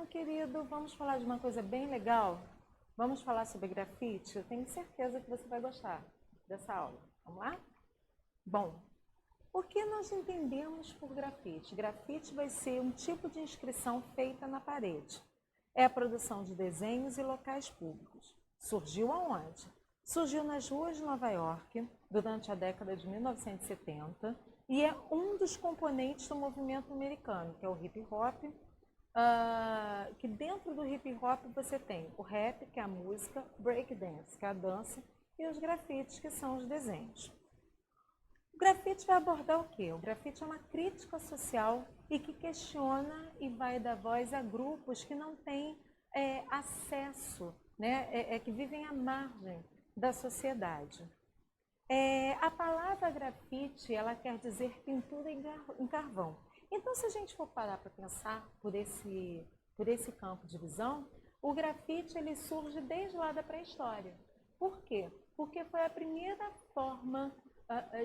meu querido, vamos falar de uma coisa bem legal? Vamos falar sobre grafite? Eu tenho certeza que você vai gostar dessa aula. Vamos lá? Bom, o que nós entendemos por grafite? Grafite vai ser um tipo de inscrição feita na parede. É a produção de desenhos em locais públicos. Surgiu aonde? Surgiu nas ruas de Nova York durante a década de 1970 e é um dos componentes do movimento americano, que é o hip hop, que dentro do hip hop você tem o rap, que é a música, breakdance, que é a dança, e os grafites, que são os desenhos. O grafite vai abordar o quê? O grafite é uma crítica social e que questiona e vai dar voz a grupos que não têm acesso, né? Que vivem à margem da sociedade. A palavra grafite, ela quer dizer pintura em carvão. Então, se a gente for parar para pensar por esse campo de visão, o grafite ele surge desde lá da pré-história. Por quê? Porque foi a primeira forma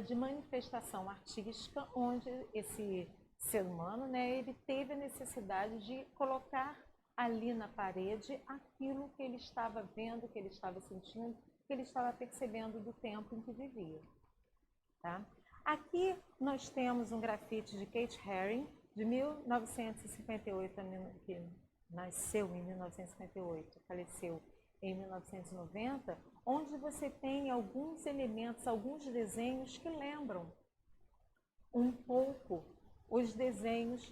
de manifestação artística onde esse ser humano, né, ele teve a necessidade de colocar ali na parede aquilo que ele estava vendo, que ele estava sentindo, que ele estava percebendo do tempo em que vivia. Tá? Aqui nós temos um grafite de Kate Haring, de 1958, que nasceu em 1958, faleceu em 1990, onde você tem alguns elementos, alguns desenhos que lembram um pouco os desenhos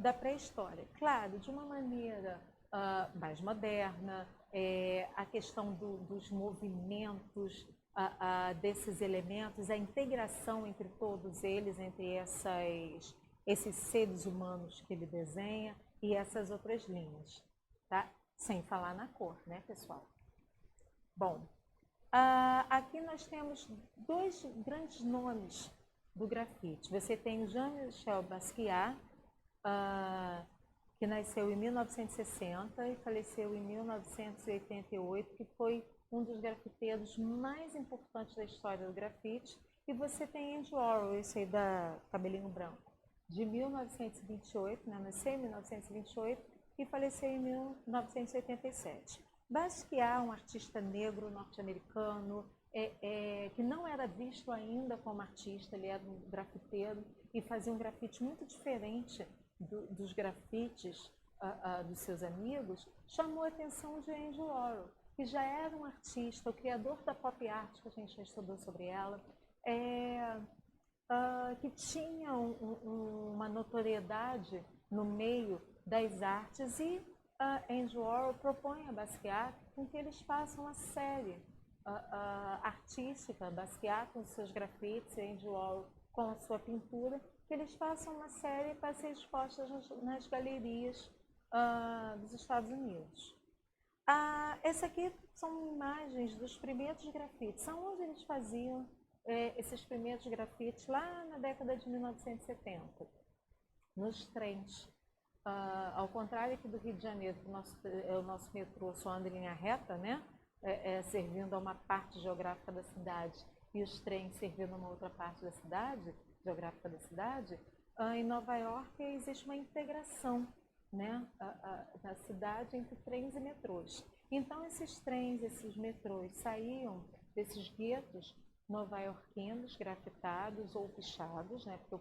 da pré-história. Claro, de uma maneira mais moderna, a questão dos movimentos desses elementos, a integração entre todos eles, entre esses seres humanos que ele desenha e essas outras linhas, tá? Sem falar na cor, né, pessoal? Bom, aqui nós temos dois grandes nomes do grafite. Você tem o Jean-Michel Basquiat, que nasceu em 1960 e faleceu em 1988, que foi um dos grafiteiros mais importantes da história do grafite. E você tem Andy Warhol, esse aí da cabelinho branco, de 1928, né? Nasceu em 1928 e faleceu em 1987. Basquiat, um artista negro norte-americano, que não era visto ainda como artista, ele era um grafiteiro e fazia um grafite muito diferente dos grafites dos seus amigos, chamou a atenção de Andy Warhol, que já era um artista, o criador da pop art, que a gente já estudou sobre ela, que tinha uma notoriedade no meio das artes, e Andy Warhol propõe a Basquiat com que eles façam uma série artística, Basquiat com seus grafites, Andy Warhol com a sua pintura, que eles façam uma série para ser exposta nas galerias dos Estados Unidos. Essa aqui são imagens dos primeiros grafites, onde eles faziam esses primeiros grafites lá na década de 1970, nos trens. Ao contrário aqui do Rio de Janeiro, que o nosso metrô só anda em linha reta, né? Servindo a uma parte geográfica da cidade, e os trens servindo a uma outra parte da cidade, geográfica da cidade. Em Nova York existe uma integração, né, na cidade entre trens e metrôs. Então esses trens, esses metrôs saíam desses guetos nova-iorquinos, grafitados ou pichados, né, porque o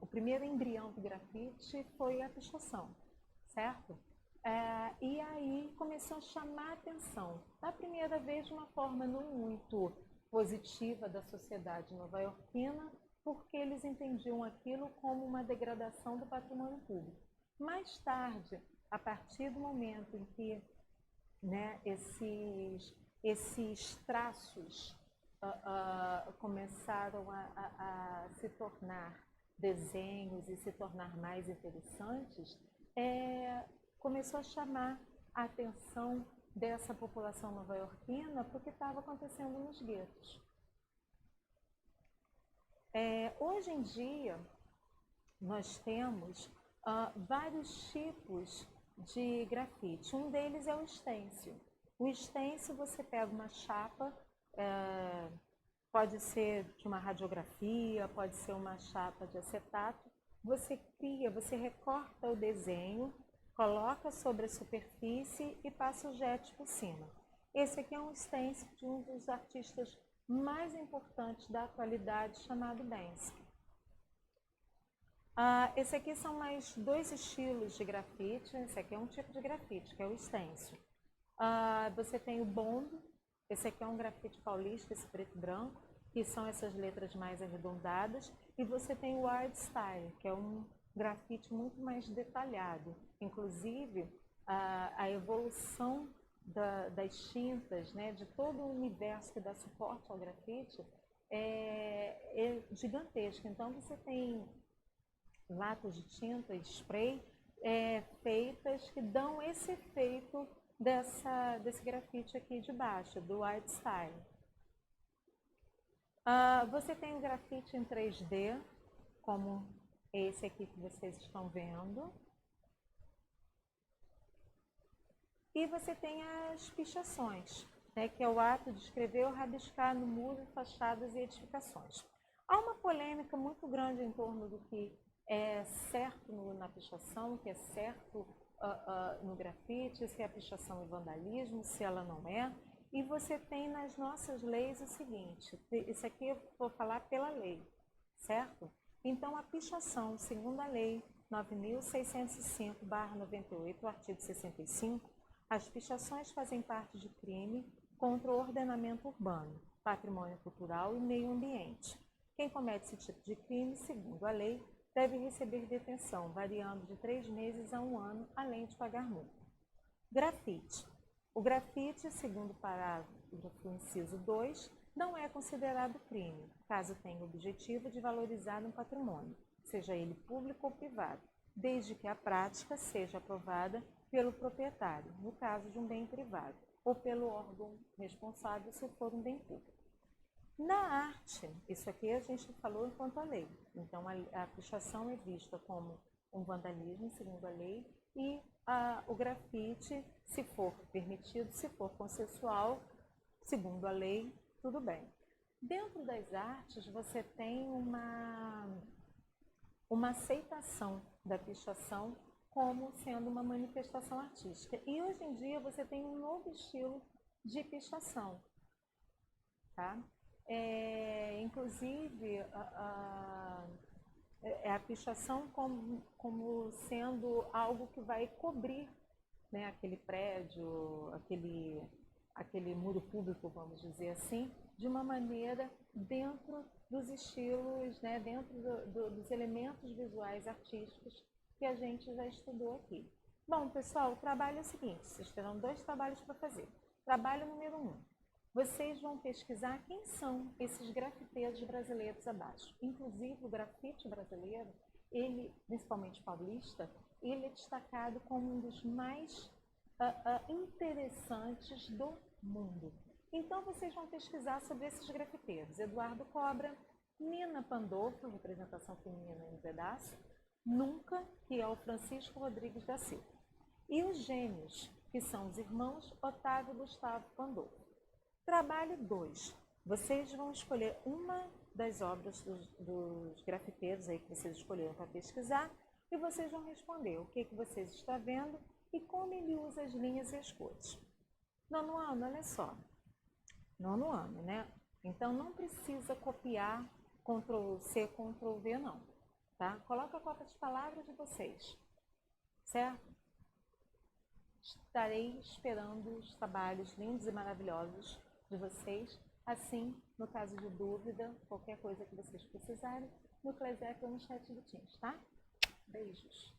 primeiro embrião do grafite foi a pichação, certo? E aí começou a chamar a atenção, da primeira vez de uma forma não muito positiva da sociedade nova-iorquina, porque eles entendiam aquilo como uma degradação do patrimônio público. Mais tarde, a partir do momento em que, né, esses traços começaram a se tornar desenhos e se tornar mais interessantes, começou a chamar a atenção dessa população nova-iorquina porque estava acontecendo nos guetos. Hoje em dia, nós temos vários tipos de grafite. Um deles é o stencil. O stencil, você pega uma chapa, pode ser de uma radiografia, pode ser uma chapa de acetato, você cria, você recorta o desenho, coloca sobre a superfície e passa o jet por cima. Esse aqui é um stencil de um dos artistas mais importantes da atualidade, chamado Banksy. Esse aqui são mais dois estilos de grafite. Esse aqui é um tipo de grafite, que é o stencil. Você tem o Bond, esse aqui é um grafite paulista, esse preto e branco, que são essas letras mais arredondadas. E você tem o Art Style, que é um grafite muito mais detalhado. Inclusive, a evolução das tintas, né, de todo o universo que dá suporte ao grafite é gigantesco. Então, você tem latas de tinta e spray feitas que dão esse efeito desse grafite aqui de baixo, do Art Style. Você tem o grafite em 3D, como esse aqui que vocês estão vendo. E você tem as pichações, né, que é o ato de escrever ou rabiscar no muro, fachadas e edificações. Há uma polêmica muito grande em torno do que é certo na pichação, que é certo no grafite, se a pichação é vandalismo, se ela não é. E você tem nas nossas leis o seguinte, isso aqui eu vou falar pela lei, certo? Então, a pichação, segundo a lei 9.605/98, o artigo 65, as pichações fazem parte de crime contra o ordenamento urbano, patrimônio cultural e meio ambiente. Quem comete esse tipo de crime, segundo a lei, deve receber detenção, variando de 3 meses a 1 ano, além de pagar multa. Grafite. O grafite, segundo o parágrafo inciso 2, não é considerado crime, caso tenha o objetivo de valorizar um patrimônio, seja ele público ou privado, desde que a prática seja aprovada pelo proprietário, no caso de um bem privado, ou pelo órgão responsável, se for um bem público. Na arte, isso aqui a gente falou enquanto a lei, então a pichação é vista como um vandalismo, segundo a lei, e o grafite, se for permitido, se for consensual, segundo a lei, tudo bem. Dentro das artes, você tem uma aceitação da pichação como sendo uma manifestação artística. E hoje em dia você tem um novo estilo de pichação, tá? Inclusive, a pichação como sendo algo que vai cobrir, né, aquele prédio, aquele muro público, vamos dizer assim, de uma maneira dentro dos estilos, né, dentro dos elementos visuais artísticos que a gente já estudou aqui. Bom, pessoal, o trabalho é o seguinte, vocês terão 2 trabalhos para fazer. Trabalho número 1. Vocês vão pesquisar quem são esses grafiteiros brasileiros abaixo. Inclusive, o grafite brasileiro, ele, principalmente paulista, ele é destacado como um dos mais interessantes do mundo. Então, vocês vão pesquisar sobre esses grafiteiros. Eduardo Cobra, Nina Pandolfo, representação feminina em um pedaço, Nunca, que é o Francisco Rodrigues da Silva. E os gêmeos, que são os irmãos Otávio e Gustavo Pandolfo. Trabalho 2. Vocês vão escolher uma das obras dos grafiteiros aí que vocês escolheram para pesquisar e vocês vão responder o que vocês estão vendo e como ele usa as linhas e as cores. Nono ano, olha só. Nono ano, né? Então, não precisa copiar Ctrl+C, Ctrl+V, não. Tá? Coloca a cópia de palavras de vocês, certo? Estarei esperando os trabalhos lindos e maravilhosos de vocês. Assim, no caso de dúvida, qualquer coisa que vocês precisarem, no Clesep ou no chat do Teams, tá? Beijos!